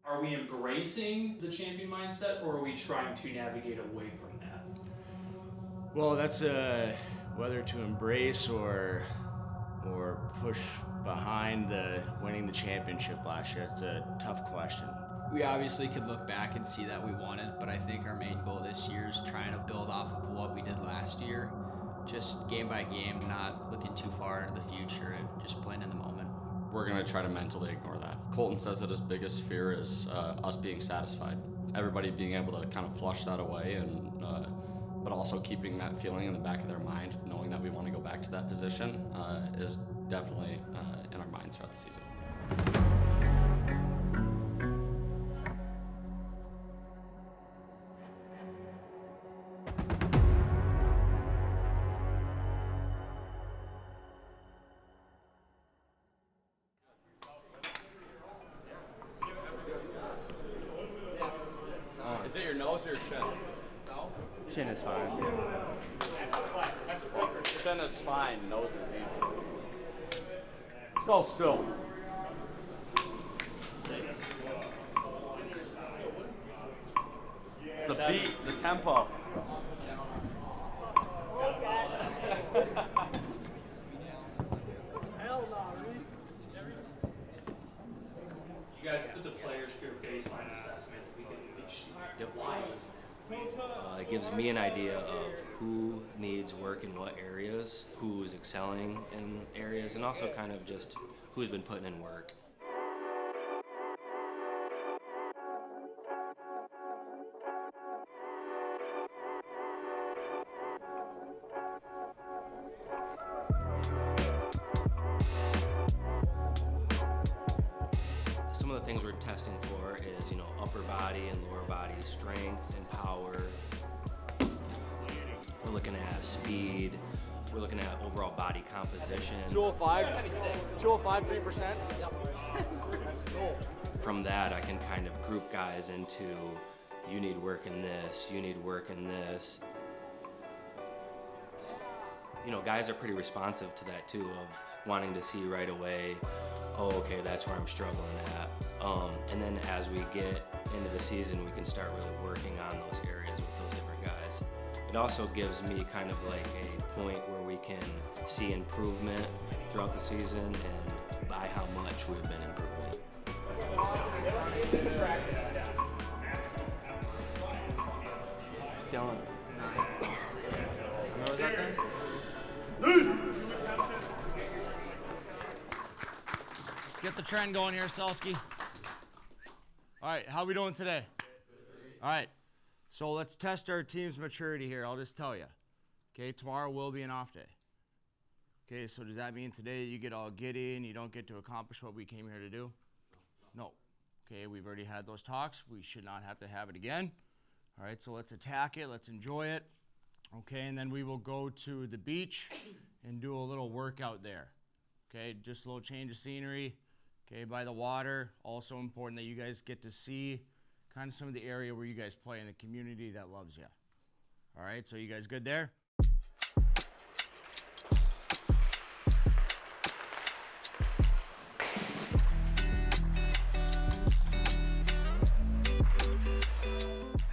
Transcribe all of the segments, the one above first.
Are we embracing the champion mindset, or are we trying to navigate away from that? Well, that's whether to embrace or push behind the winning the championship last year. It's a tough question. We obviously could look back and see that we won it, but I think our main goal this year is trying to build off of what we did last year. Just game by game, not looking too far into the future and just playing in the moment. We're going to try to mentally ignore that. Colton says that his biggest fear is us being satisfied. Everybody being able to kind of flush that away, and but also keeping that feeling in the back of their mind, knowing that we want to go back to that position, is definitely in our minds throughout the season. Is it your nose or your chin? No? Chin is fine. Chin is fine, nose is easy. Go still. The beat, the tempo. You guys put the players through a baseline assessment that we can each. Yep. Why is It gives me an idea of who needs work in what areas, who's excelling in areas, and also kind of just who's been putting in work. Some of the things we're testing for is, upper body and lower body strength and power. We're looking at speed. We're looking at overall body composition. 205, 3%. Yep. That's the goal. From that, I can kind of group guys into, you need work in this, you need work in this. Guys are pretty responsive to that too, of wanting to see right away, oh, okay, that's where I'm struggling at. And then as we get into the season, we can start really working on those areas with those different guys. It also gives me kind of like a point where we can see improvement throughout the season and by how much we've been improving. Dylan. What was that thing? Let's get the trend going here, Selski. All right, how we doing today? All right, so let's test our team's maturity here. I'll just tell you. Okay, tomorrow will be an off day. Okay, so does that mean today you get all giddy and you don't get to accomplish what we came here to do? No. Okay, we've already had those talks. We should not have to have it again. All right, so let's attack it. Let's enjoy it. Okay, and then we will go to the beach and do a little workout there. Okay, just a little change of scenery. Okay, by the water. Also important that you guys get to see kind of some of the area where you guys play in the community that loves you. All right, so you guys good there?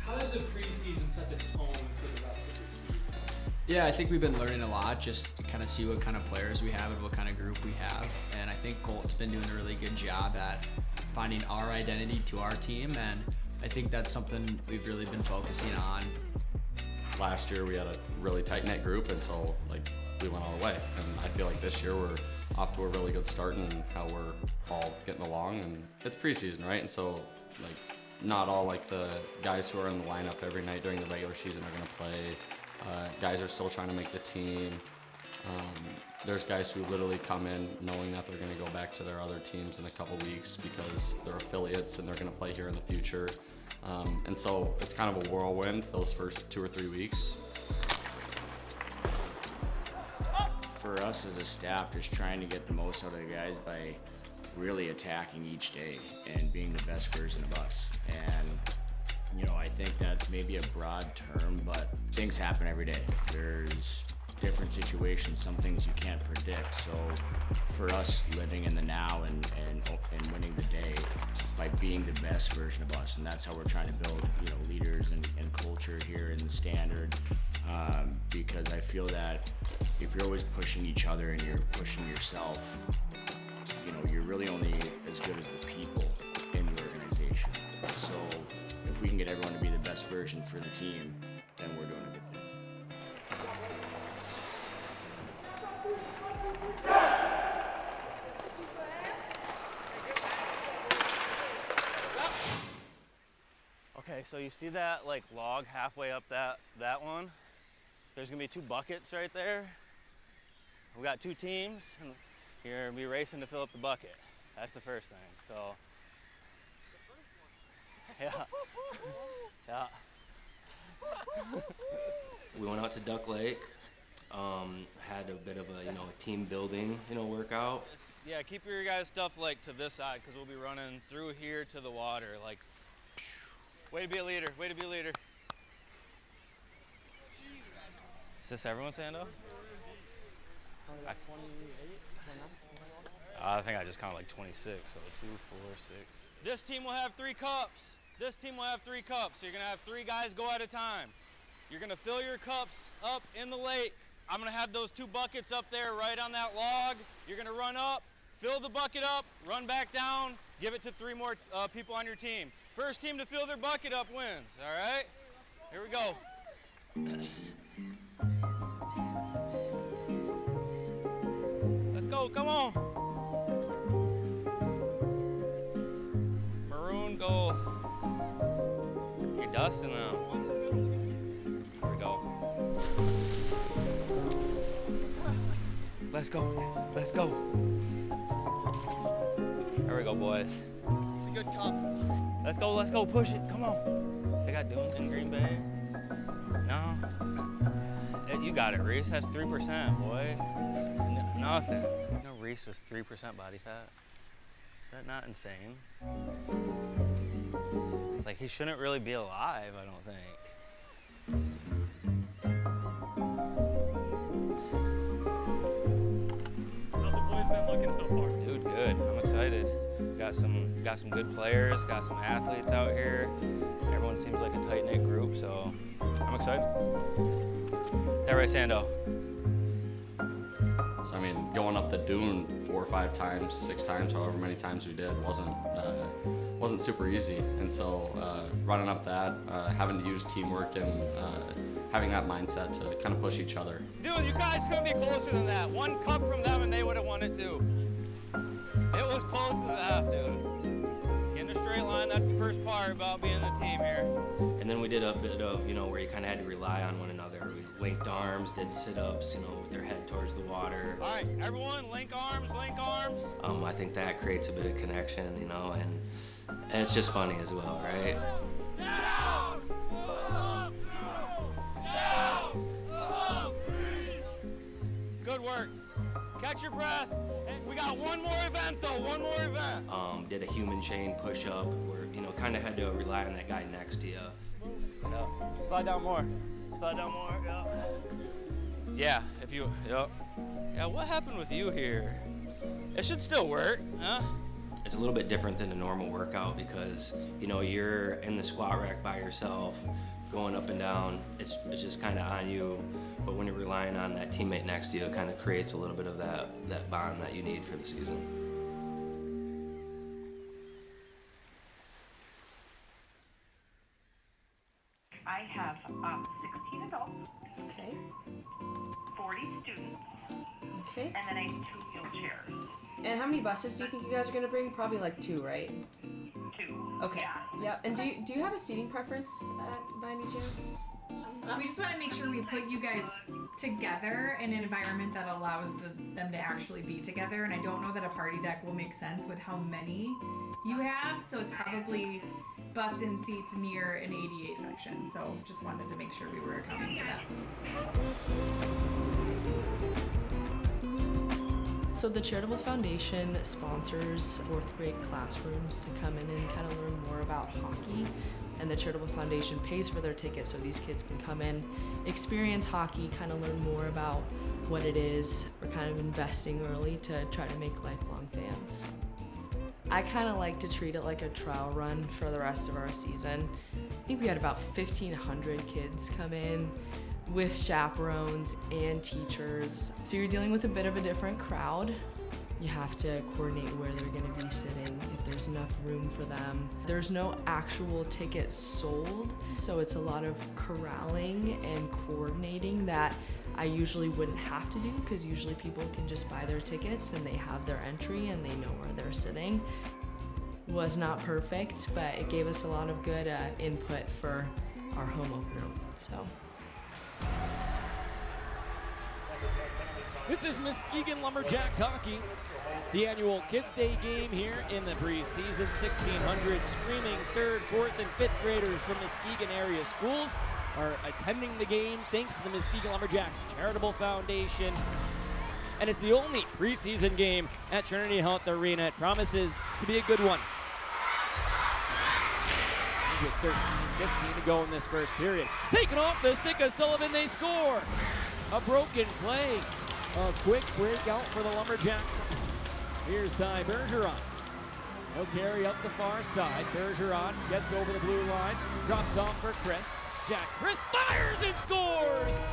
How does the preseason set the tone for the rest of the season? Yeah, I think we've been learning a lot, just to kind of see what kind of players we have and what kind of group we have. And I think Colt's been doing a really good job at finding our identity to our team, and I think that's something we've really been focusing on. Last year we had a really tight-knit group, and so we went all the way. And I feel like this year we're off to a really good start in how we're all getting along. And it's preseason, right? And so not all the guys who are in the lineup every night during the regular season are going to play. Guys are still trying to make the team. There's guys who literally come in knowing that they're going to go back to their other teams in a couple weeks because they're affiliates and they're going to play here in the future. And so it's kind of a whirlwind those first 2 or 3 weeks. For us as a staff, just trying to get the most out of the guys by really attacking each day and being the best version of us. And I think that's maybe a broad term, but things happen every day. There's different situations, some things you can't predict. So for us, living in the now and winning the day by being the best version of us, and that's how we're trying to build, leaders and culture here in the Standard. Because I feel that if you're always pushing each other and you're pushing yourself, you're really only as good as the people in the organization. So if we can get everyone to be the best version for the team, then we're doing a good thing. Okay, so you see that log halfway up that one? There's gonna be 2 buckets right there. We got 2 teams, and you're gonna be racing to fill up the bucket. That's the first thing. So. Yeah. Yeah. We went out to Duck Lake, had a bit of a team building, workout. Yeah, keep your guys' stuff to this side, because we'll be running through here to the water. Way to be a leader, way to be a leader. Is this everyone, Sando? I think I just counted 26, so 2, 4, 6. This team will have 3 cups. This team will have 3 cups, so you're gonna have 3 guys go at a time. You're gonna fill your cups up in the lake. I'm gonna have those 2 buckets up there right on that log. You're gonna run up, fill the bucket up, run back down, give it to 3 more people on your team. First team to fill their bucket up wins, all right? Here we go. Let's go, come on. Maroon goal. You're dusting them. Here we go. Let's go, let's go. There we go, boys. It's a good cup. Let's go, push it, come on. They got dunes in Green Bay? No? You got it, Reese, that's 3%, boy. It's nothing. Reese was 3% body fat. Is that not insane? He shouldn't really be alive, I don't think. How the boys been looking so far? Dude, good. I'm excited. Got some good players, got some athletes out here. Everyone seems like a tight-knit group, so I'm excited. That right, Sando? So going up the dune 4 or 5 times, 6 times, however many times we did, wasn't super easy. And so running up that, having to use teamwork and having that mindset to kind of push each other. Dude, you guys couldn't be closer than that. 1 cup from them and they would have won it too. It was close to that, dude. In the straight line, that's the first part about being the team here. And then we did a bit of, where you kind of had to rely on one another. We linked arms, did sit-ups, with their head towards the water. All right, everyone, link arms, link arms. I think that creates a bit of connection, and it's just funny as well, right? Good work. Catch your breath. We got one more event, though, one more event. Did a human chain push-up where, kind of had to rely on that guy next to you. Yeah. Slide down more. Slide down more, yeah. Yeah, what happened with you here? It should still work, huh? It's a little bit different than a normal workout because, you're in the squat rack by yourself, going up and down. It's just kind of on you. But when you're relying on that teammate next to you, it kind of creates a little bit of that bond that you need for the season. I have 16 adults, Okay. 40 students, Okay. and then I have 2 wheelchairs. And how many buses do you think you guys are gonna bring? Probably 2, right? 2. Okay. Yeah. And do you have a seating preference by any chance? We just want to make sure we put you guys together in an environment that allows them to actually be together. And I don't know that a party deck will make sense with how many you have. So it's probably butts in seats near an ADA section. So just wanted to make sure we were accounting for that. So the Charitable Foundation sponsors 4th grade classrooms to come in and kind of learn more about hockey. and the charitable foundation pays for their ticket so these kids can come in, experience hockey, kind of learn more about what it is. We're kind of investing early to try to make lifelong fans. I kind of like to treat it like a trial run for the rest of our season. I think we had about 1,500 kids come in with chaperones and teachers. So you're dealing with a bit of a different crowd. You have to coordinate where they're gonna be sitting, if there's enough room for them. There's no actual tickets sold, so it's a lot of corralling and coordinating that I usually wouldn't have to do, because usually people can just buy their tickets and they have their entry and they know where they're sitting. Was not perfect, but it gave us a lot of good input for our home opener. So. This is Muskegon Lumberjacks hockey. The annual Kids Day game here in the preseason. 1,600 screaming 3rd, 4th, and 5th graders from Muskegon area schools are attending the game thanks to the Muskegon Lumberjacks Charitable Foundation. And it's the only preseason game at Trinity Health Arena. It promises to be a good one. With 13-15 to go in this first period. Taken off the stick of Sullivan, they score. A broken play. A quick breakout for the Lumberjacks. Here's Ty Bergeron. No carry up the far side. Bergeron gets over the blue line. Drops off for Chris. Jack Chris fires and scores!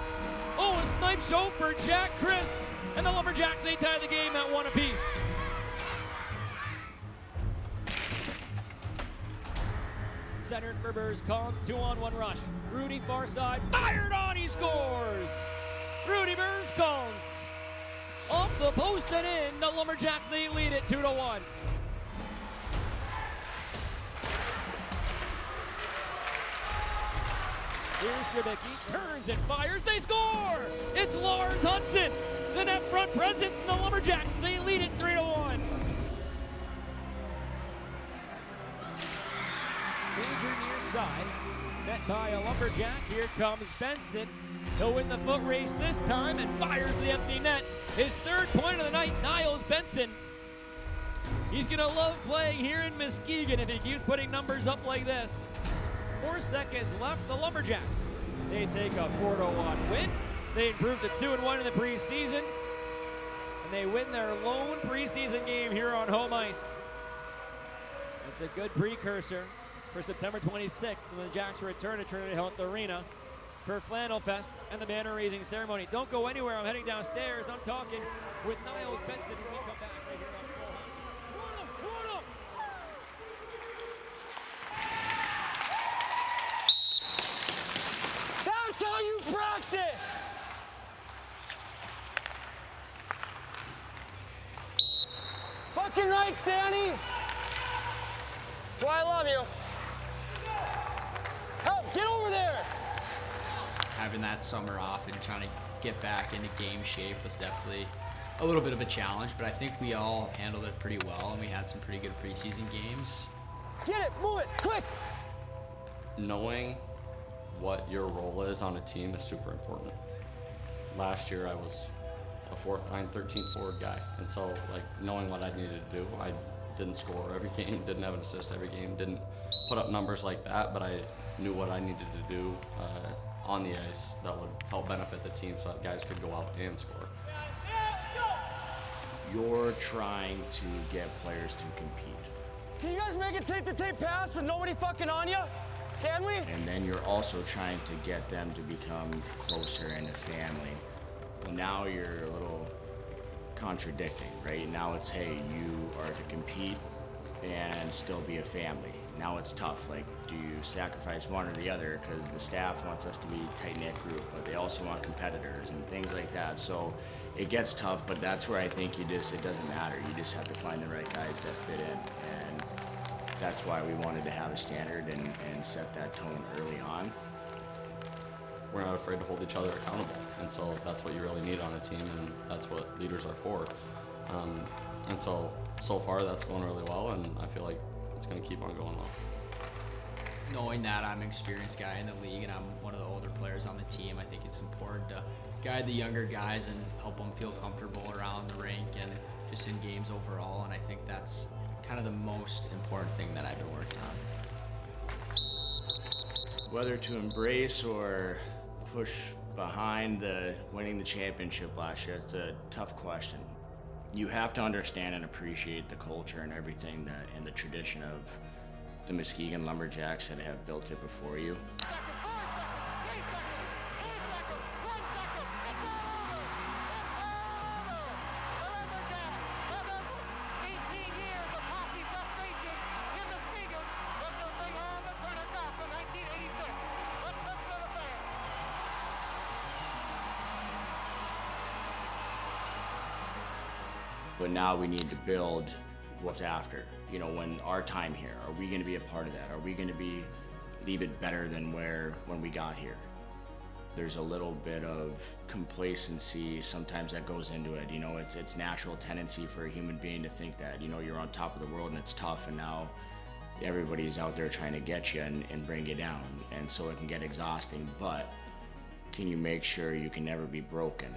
Oh, a snipe show for Jack Chris. And the Lumberjacks, they tie the game at 1 apiece. Centered for Burrs Collins, 2-on-1 rush. Rudy far side, fired on, he scores! Rudy Burrs Collins. Off the post and in, the Lumberjacks, they lead it 2-1. Here's Drabicki, turns and fires, they score! It's Lars Hudson, the net front presence, and the Lumberjacks, they lead it 3-1. Major near side, met by a Lumberjack. Here comes Benson. He'll win the foot race this time and fires the empty net. His 3rd point of the night, Niles Benson. He's gonna love playing here in Muskegon if he keeps putting numbers up like this. 4 seconds left, the Lumberjacks. They take a 4-1 win. They improve to 2-1 in the preseason. And they win their lone preseason game here on home ice. It's a good precursor for September 26th, when the Jacks return to Trinity Health Arena for Flannel Fest and the banner raising ceremony. Don't go anywhere. I'm heading downstairs. I'm talking with Niles Benson when we come back right here on Full Hockey. That's how you practice! Fucking right, Stanny! That's why I love you. Help, get over there! Having that summer off and trying to get back into game shape was definitely a little bit of a challenge, but I think we all handled it pretty well, and we had some pretty good preseason games. Get it, move it, quick! Knowing what your role is on a team is super important. Last year I was a 4th line, 13th forward guy, and so like knowing what I needed to do, I didn't score every game, didn't have an assist every game, didn't put up numbers like that, but I knew what I needed to do on the ice that would help benefit the team so that guys could go out and score. You're trying to get players to compete. Can you guys make a tape-to-tape pass with nobody fucking on you? Can we? And then you're also trying to get them to become closer in a family. Well, now you're a little contradicting, right? Now it's, hey, you are to compete and still be a family. Now it's tough. Like, do you sacrifice one or the other? Because the staff wants us to be a tight-knit group, but they also want competitors and things like that. So it gets tough, but that's where I think it doesn't matter. You just have to find the right guys that fit in. And that's why we wanted to have a standard and set that tone early on. We're not afraid to hold each other accountable, and so that's what you really need on a team, and that's what leaders are for. And so far that's going really well, and I feel like it's going to keep on going well. Knowing that I'm an experienced guy in the league and I'm one of the older players on the team, I think it's important to guide the younger guys and help them feel comfortable around the rink and just in games overall, and I think that's kind of the most important thing that I've been working on. Whether to embrace or push behind the winning the championship last year, it's a tough question. You have to understand and appreciate the culture and everything that and the tradition of the Muskegon Lumberjacks that have built it before you. But now we need to build what's after. You know, when our time here, are we gonna be a part of that? Are we gonna leave it better than when we got here? There's a little bit of complacency sometimes that goes into it. You know, it's natural tendency for a human being to think that, you know, you're on top of the world and it's tough, and now everybody's out there trying to get you and bring you down. And so it can get exhausting, but can you make sure you can never be broken?